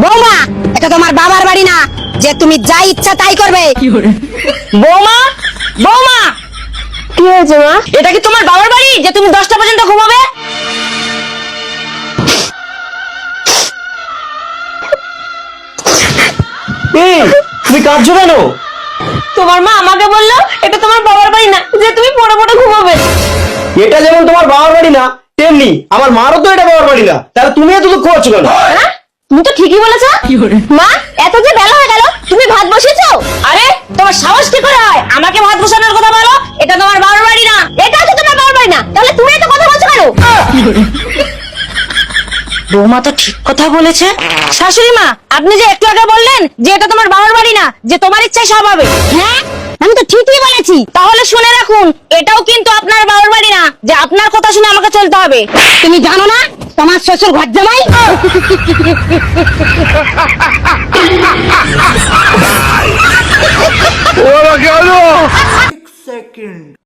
বৌমা, এটা তোমার বাবার বাড়ি না যে তুমি যা ইচ্ছা তাই করবে। বৌমা, বৌমা, কি হয়েছে মা? এটা কি তোমার বাবার বাড়ি যে তুমি 10টা পর্যন্ত ঘুমাবে? তুমি কাঁদছো কেন? তোমার মা আমাকে বললো এটা তোমার বাবার বাড়ি না যে তুমি পড়ে পড়ে ঘুমাবে। এটা যেমন তোমার বাবার বাড়ি না, তেমনি আমার মারও তো এটা বাবার বাড়ি না। তাহলে তুমি এত দুঃখ হচ্ছ কেন? হ্যাঁ? তুমি তো ঠিকই বলেছো। মা, এত যে বেলা হয়ে গেল, তুমি ভাত বসিয়েছো? আরে তোমার সাহস কি করে হয় আমাকে ভাত বসানোর কথা বলো? এটা তোমার বাবার বাড়ি না। এটা তো তোমার বাবার বাড়ি না, তাহলে তুমি এত কথা বলছো কেন? বৌমা তো ঠিক কথা বলেছে। শাশুড়ি মা, আপনি যে একটু আগে বললেন যে এটা তোমার বাবার বাড়ি না, যে তোমার ইচ্ছায় সব হবে। হ্যাঁ, আমি তো ঠিকই বলেছি। তাহলে শুনে রাখুন, এটাও কিন্তু আপনার বাবার বাড়ি না যে আপনার কথা শুনে আমাকে চলতে হবে। তুমি জানো না তোমার শ্বশুর ঘর জামাই? Hola, ¿qué hablo? Second.